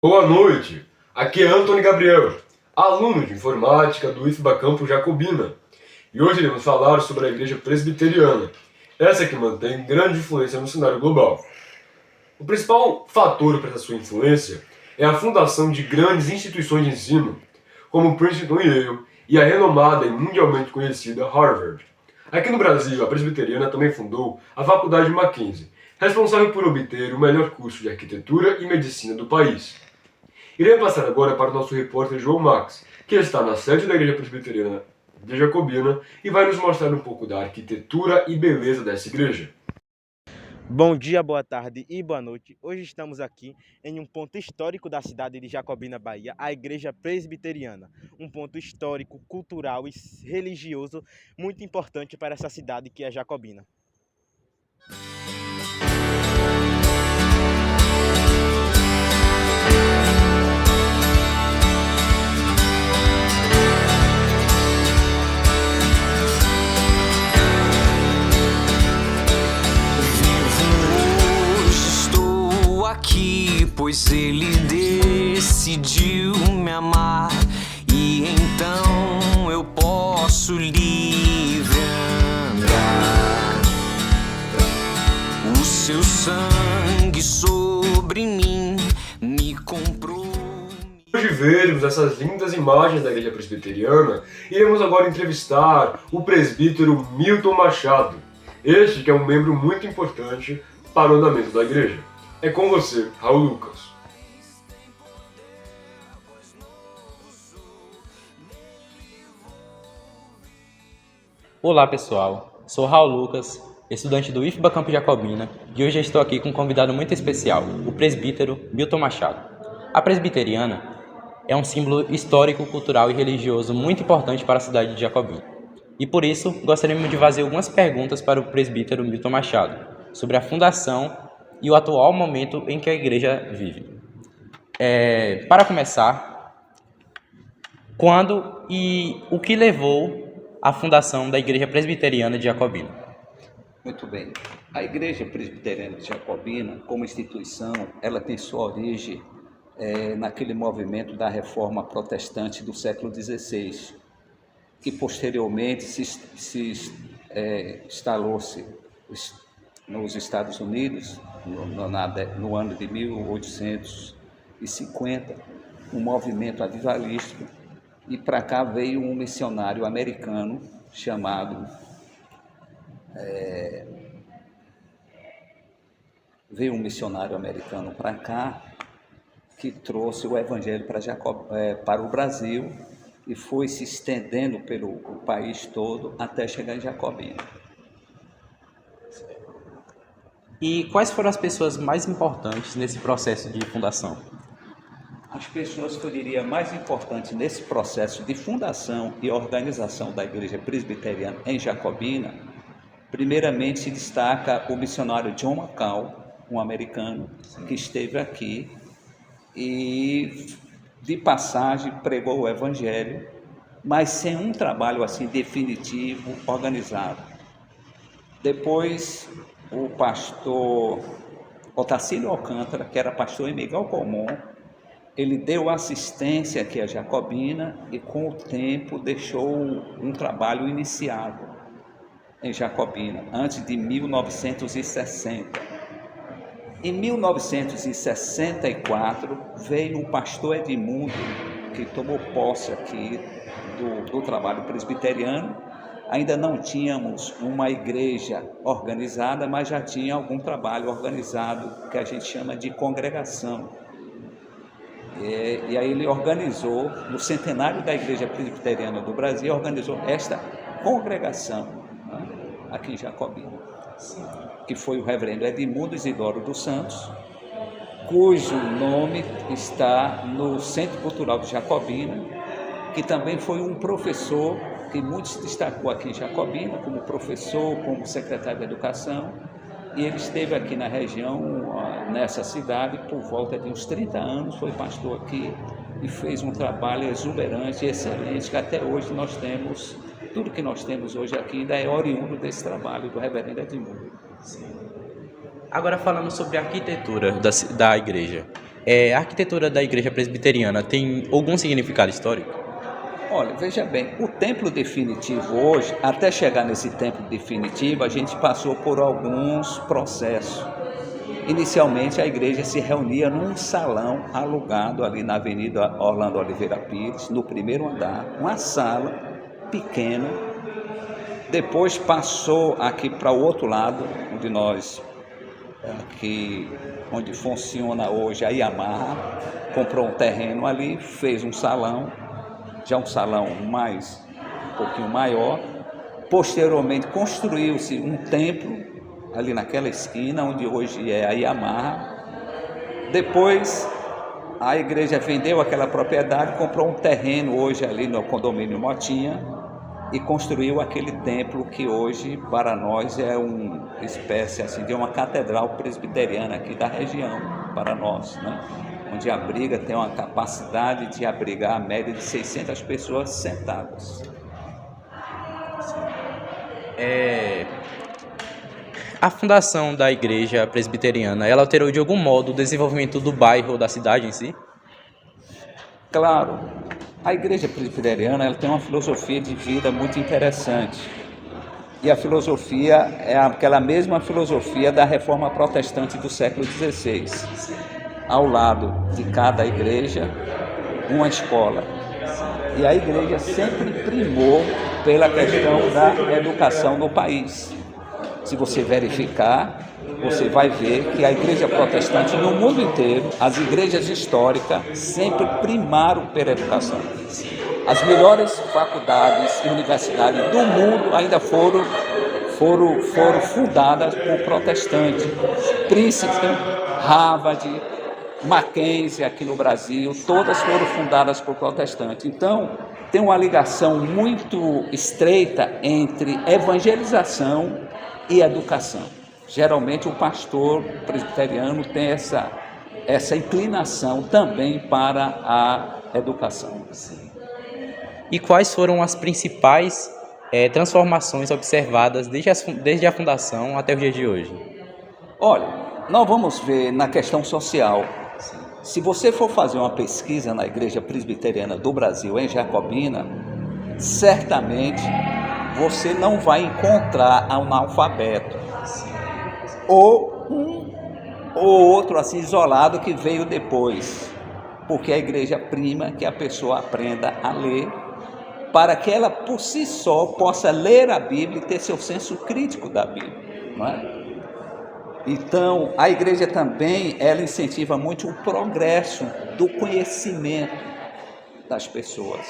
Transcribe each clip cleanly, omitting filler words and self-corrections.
Boa noite, aqui é Antônio Gabriel, aluno de informática do IFBA Campo Jacobina, e hoje iremos falar sobre a Igreja Presbiteriana, essa que mantém grande influência no cenário global. O principal fator para essa sua influência é a fundação de grandes instituições de ensino, como Princeton e Yale, e a renomada e mundialmente conhecida Harvard. Aqui no Brasil, a Presbiteriana também fundou a Faculdade Mackenzie, responsável por obter o melhor curso de arquitetura e medicina do país. Irei passar agora para o nosso repórter João Max, que está na sede da Igreja Presbiteriana de Jacobina e vai nos mostrar um pouco da arquitetura e beleza dessa igreja. Bom dia, boa tarde e boa noite. Hoje estamos aqui em um ponto histórico da cidade de Jacobina, Bahia, a Igreja Presbiteriana. Um ponto histórico, cultural e religioso muito importante para essa cidade que é Jacobina. Pois ele decidiu me amar, e então eu posso livre andar. O seu sangue sobre mim me comprou. Depois de vermos essas lindas imagens da Igreja Presbiteriana, iremos agora entrevistar o presbítero Milton Machado, este que é um membro muito importante para o andamento da igreja. É com você, Raul Lucas. Olá pessoal, sou Raul Lucas, estudante do IFBA Campo Jacobina, e hoje estou aqui com um convidado muito especial, o presbítero Milton Machado. A presbiteriana é um símbolo histórico, cultural e religioso muito importante para a cidade de Jacobina. E por isso, gostaríamos de fazer algumas perguntas para o presbítero Milton Machado sobre a fundação e o atual momento em que a igreja vive. Para começar, quando e o que levou à fundação da Igreja Presbiteriana de Jacobina? Muito bem. A Igreja Presbiteriana de Jacobina, como instituição, ela tem sua origem naquele movimento da Reforma Protestante do século XVI, que posteriormente instalou-se nos Estados Unidos, no ano de 1850, um movimento avivalístico, e para cá veio um missionário americano chamado para cá, que trouxe o evangelho para o Brasil e foi se estendendo pelo país todo até chegar em Jacobina. E quais foram as pessoas mais importantes nesse processo de fundação? As pessoas que eu diria mais importantes nesse processo de fundação e organização da Igreja Presbiteriana em Jacobina, primeiramente se destaca o missionário John McCall, um americano que esteve aqui e de passagem pregou o Evangelho, mas sem um trabalho assim definitivo, organizado. Depois o pastor Otacílio Alcântara, que era pastor em Miguel Comum, ele deu assistência aqui a Jacobina e com o tempo deixou um trabalho iniciado em Jacobina, antes de 1960. Em 1964 veio o pastor Edmundo, que tomou posse aqui do trabalho presbiteriano. Ainda não tínhamos uma igreja organizada, mas já tinha algum trabalho organizado que a gente chama de congregação. E aí ele organizou, no centenário da Igreja Presbiteriana do Brasil, organizou esta congregação, né, aqui em Jacobina, que foi o reverendo Edmundo Isidoro dos Santos, cujo nome está no Centro Cultural de Jacobina, que também foi um professor que muito se destacou aqui em Jacobina, como professor, como secretário de Educação, e ele esteve aqui na região, nessa cidade, por volta de uns 30 anos, foi pastor aqui e fez um trabalho exuberante e excelente, que até hoje nós temos, tudo que nós temos hoje aqui ainda é oriundo desse trabalho do reverendo Edmundo. Agora falando sobre a arquitetura da igreja, A arquitetura da igreja presbiteriana tem algum significado histórico? Olha, veja bem, o templo definitivo hoje, até chegar nesse templo definitivo, a gente passou por alguns processos. Inicialmente, a igreja se reunia num salão alugado ali na Avenida Orlando Oliveira Pires, no primeiro andar, uma sala pequena. Depois passou aqui para o outro lado, onde funciona hoje a Yamaha, comprou um terreno ali, fez um salão, já um salão um pouquinho maior. Posteriormente construiu-se um templo ali naquela esquina onde hoje é a Yamaha. Depois a igreja vendeu aquela propriedade, comprou um terreno hoje ali no condomínio Motinha e construiu aquele templo que hoje para nós é uma espécie assim de uma catedral presbiteriana aqui da região para nós, né? Onde tem uma capacidade de abrigar a média de 600 pessoas sentadas. A fundação da igreja presbiteriana, ela alterou de algum modo o desenvolvimento do bairro ou da cidade em si? Claro, a igreja presbiteriana ela tem uma filosofia de vida muito interessante. E a filosofia é aquela mesma filosofia da reforma protestante do século XVI. Ao lado de cada igreja, uma escola. E a igreja sempre primou pela questão da educação no país. Se você verificar, você vai ver que a igreja protestante no mundo inteiro, as igrejas históricas sempre primaram pela educação. As melhores faculdades e universidades do mundo ainda foram fundadas por protestantes. Princeton, Harvard, Mackenzie aqui no Brasil, todas foram fundadas por protestantes. Então, tem uma ligação muito estreita entre evangelização e educação. Geralmente o pastor presbiteriano tem essa inclinação também para a educação. E quais foram as principais transformações observadas desde a fundação até os dias de hoje? Olha, nós vamos ver na questão social. Se você for fazer uma pesquisa na Igreja Presbiteriana do Brasil, em Jacobina, certamente você não vai encontrar analfabeto ou um ou outro assim isolado que veio depois, porque a igreja prima que a pessoa aprenda a ler para que ela por si só possa ler a Bíblia e ter seu senso crítico da Bíblia, não é? Então, a igreja também, ela incentiva muito o progresso do conhecimento das pessoas.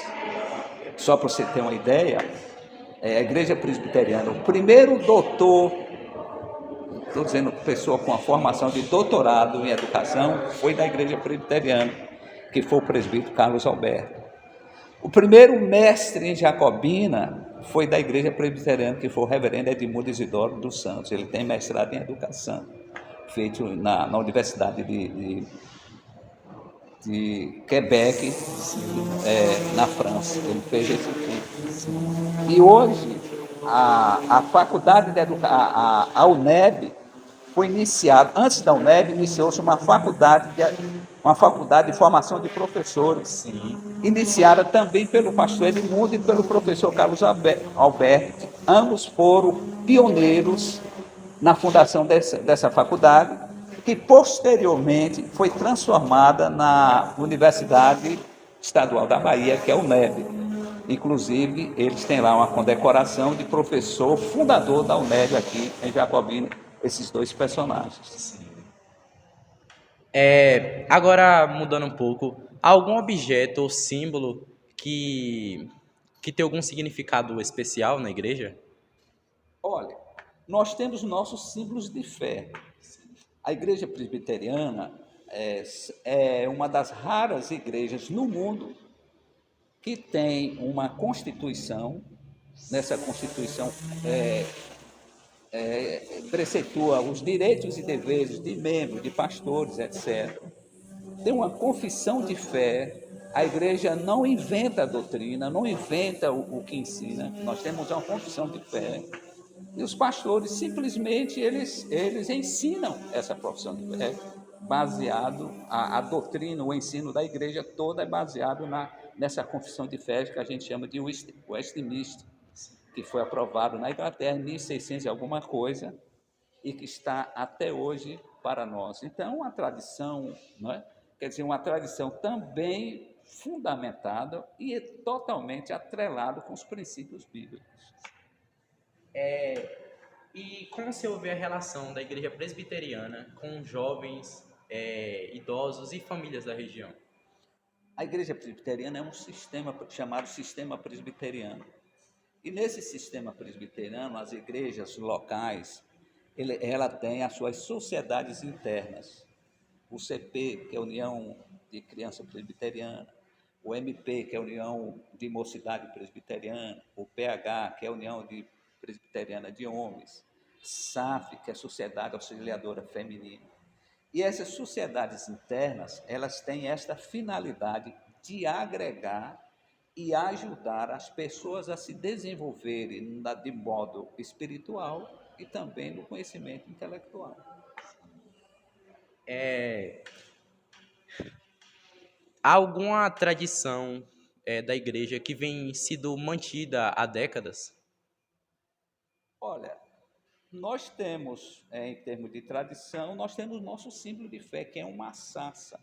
Só para você ter uma ideia, a igreja presbiteriana, o primeiro doutor, estou dizendo pessoa com a formação de doutorado em educação, foi da igreja presbiteriana, que foi o presbítero Carlos Alberto. O primeiro mestre em Jacobina foi da igreja presbiteriana, que foi o reverendo Edmundo Isidoro dos Santos. Ele tem mestrado em educação, feito na Universidade de Quebec, na França. Ele fez esse curso. E hoje, a faculdade de educação, a UNEB, foi iniciada, antes da UNEB, iniciou-se uma faculdade de formação de professores. Sim. Iniciada também pelo pastor Edmundo e pelo professor Carlos Alberto. Ambos foram pioneiros na fundação dessa faculdade, que posteriormente foi transformada na Universidade Estadual da Bahia, que é a UNEB. Inclusive, eles têm lá uma condecoração de professor fundador da UNEB aqui em Jacobina, esses dois personagens. Agora, mudando um pouco, algum objeto ou símbolo que tem algum significado especial na igreja? Olha, nós temos nossos símbolos de fé. A igreja presbiteriana é uma das raras igrejas no mundo que tem uma constituição. Nessa constituição preceitua os direitos e deveres de membros, de pastores, etc. Tem uma confissão de fé. A igreja não inventa a doutrina, não inventa o que ensina. Nós temos uma confissão de fé. E os pastores, simplesmente, eles ensinam essa profissão de fé. baseado, a doutrina, o ensino da igreja toda é baseado nessa confissão de fé que a gente chama de Westminster, que foi aprovado na Inglaterra em 1600 e alguma coisa, e que está até hoje para nós. Então, uma tradição, não é? Quer dizer, uma tradição também fundamentada e totalmente atrelada com os princípios bíblicos. E como você vê a relação da igreja presbiteriana com jovens, idosos e famílias da região? A igreja presbiteriana é um sistema chamado sistema presbiteriano. E nesse sistema presbiteriano, as igrejas locais, ela tem as suas sociedades internas. O CP, que é a União de Criança Presbiteriana, o MP, que é a União de Mocidade Presbiteriana, o PH, que é a União de Presbiteriana de Homens, SAF, que é a Sociedade Auxiliadora Feminina. E essas sociedades internas, elas têm esta finalidade de agregar e ajudar as pessoas a se desenvolverem de modo espiritual e também no conhecimento intelectual. Há alguma tradição da igreja que vem sido mantida há décadas? Olha, nós temos, em termos de tradição, nós temos o nosso símbolo de fé, que é uma sarça.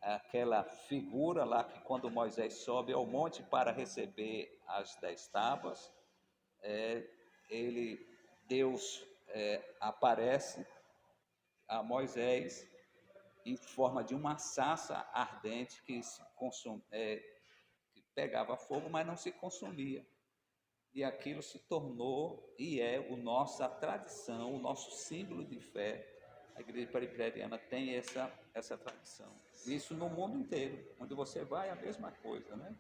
Aquela figura lá que quando Moisés sobe ao monte para receber as 10 tábuas, Deus aparece a Moisés em forma de uma sarça ardente que pegava fogo, mas não se consumia. E aquilo se tornou e é a nossa tradição, o nosso símbolo de fé. A igreja presbiteriana tem essa tradição. Isso no mundo inteiro. Onde você vai, é a mesma coisa, né?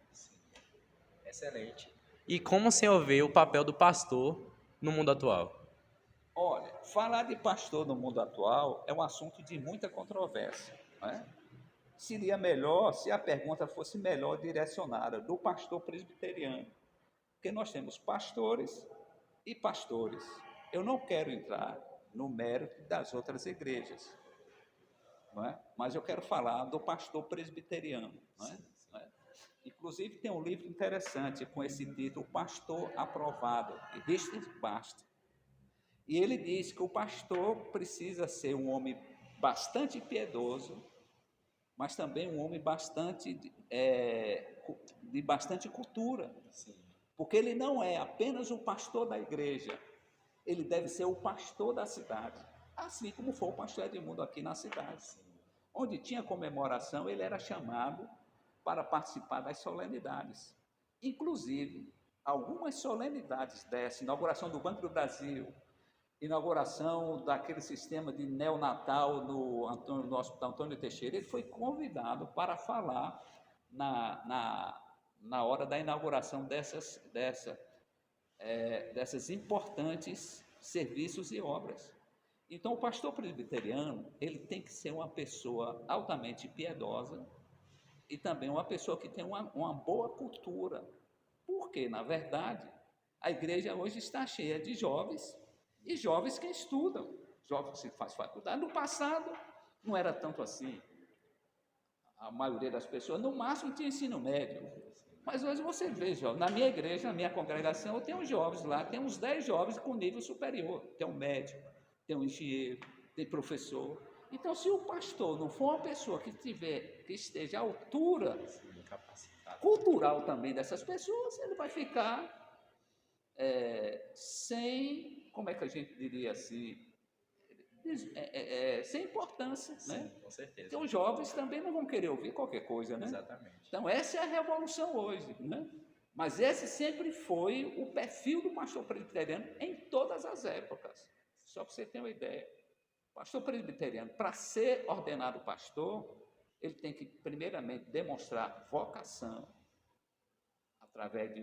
Excelente. E como o senhor vê o papel do pastor no mundo atual? Olha, falar de pastor no mundo atual é um assunto de muita controvérsia, né? Seria melhor se a pergunta fosse melhor direcionada do pastor presbiteriano, porque nós temos pastores e pastores. Eu não quero entrar no mérito das outras igrejas, não é? Mas eu quero falar do pastor presbiteriano, não é? Não é? Inclusive tem um livro interessante com esse título, Pastor Aprovado, de Richard Baxter. E ele diz que o pastor precisa ser um homem bastante piedoso, mas também um homem de bastante cultura. Porque ele não é apenas o pastor da igreja, ele deve ser o pastor da cidade, assim como foi o pastor Edmundo aqui na cidade. Onde tinha comemoração, ele era chamado para participar das solenidades. Inclusive, algumas solenidades dessa, inauguração do Banco do Brasil, inauguração daquele sistema de neonatal no Hospital Antônio Teixeira, ele foi convidado para falar na hora da inauguração dessas importantes serviços e obras. Então, o pastor presbiteriano, ele tem que ser uma pessoa altamente piedosa e também uma pessoa que tem uma boa cultura, porque, na verdade, a igreja hoje está cheia de jovens e jovens que estudam, jovens que fazem faculdade. No passado, não era tanto assim. A maioria das pessoas, no máximo, tinha ensino médio. Mas hoje você vê, jovens, na minha igreja, na minha congregação, eu tenho jovens lá, tem uns 10 jovens com nível superior. Tem um médico, tem um engenheiro, tem professor. Então, se o pastor não for uma pessoa que esteja à altura cultural também dessas pessoas, ele vai ficar sem, como é que a gente diria assim, sem importância, Sim, né? com certeza. Então, os jovens também não vão querer ouvir qualquer coisa, né? Exatamente. Então, essa é a revolução hoje, né? Mas esse sempre foi o perfil do pastor presbiteriano em todas as épocas. Só para você ter uma ideia. O pastor presbiteriano, para ser ordenado pastor, ele tem que, primeiramente, demonstrar vocação através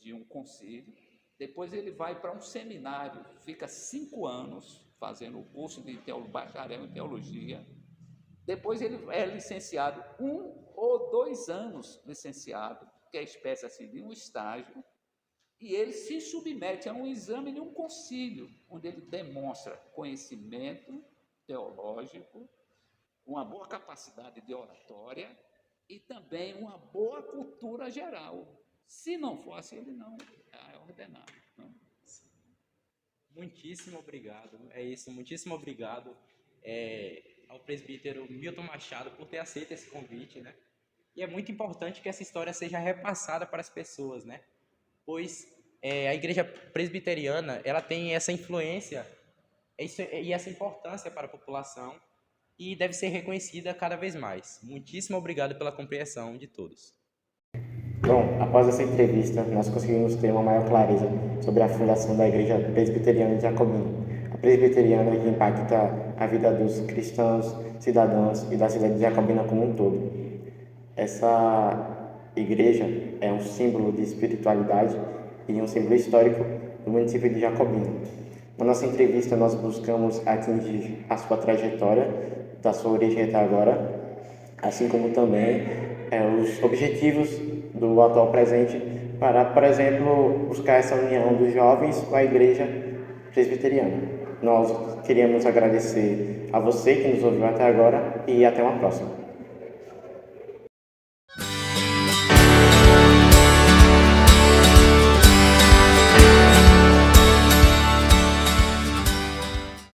de um concílio. Depois ele vai para um seminário, fica 5 anos fazendo o curso de bacharel em teologia. Depois ele é licenciado 1 ou 2 anos licenciado, que é espécie assim de um estágio, e ele se submete a um exame de um concílio, onde ele demonstra conhecimento teológico, uma boa capacidade de oratória e também uma boa cultura geral. Se não fosse, ele não é ordenado. Não. Muitíssimo obrigado. É isso, muitíssimo obrigado ao presbítero Milton Machado por ter aceito esse convite, né? E é muito importante que essa história seja repassada para as pessoas, né? Pois a igreja presbiteriana, ela tem essa influência e essa importância para a população e deve ser reconhecida cada vez mais. Muitíssimo obrigado pela compreensão de todos. Bom, após essa entrevista, nós conseguimos ter uma maior clareza sobre a fundação da Igreja Presbiteriana de Jacobina. A presbiteriana que impacta a vida dos cristãos, cidadãos e da cidade de Jacobina como um todo. Essa igreja é um símbolo de espiritualidade e um símbolo histórico do município de Jacobina. Na nossa entrevista, nós buscamos atingir a sua trajetória, da sua origem até agora, assim como também os objetivos do atual presente para, por exemplo, buscar essa união dos jovens com a igreja presbiteriana. Nós queríamos agradecer a você que nos ouviu até agora e até uma próxima.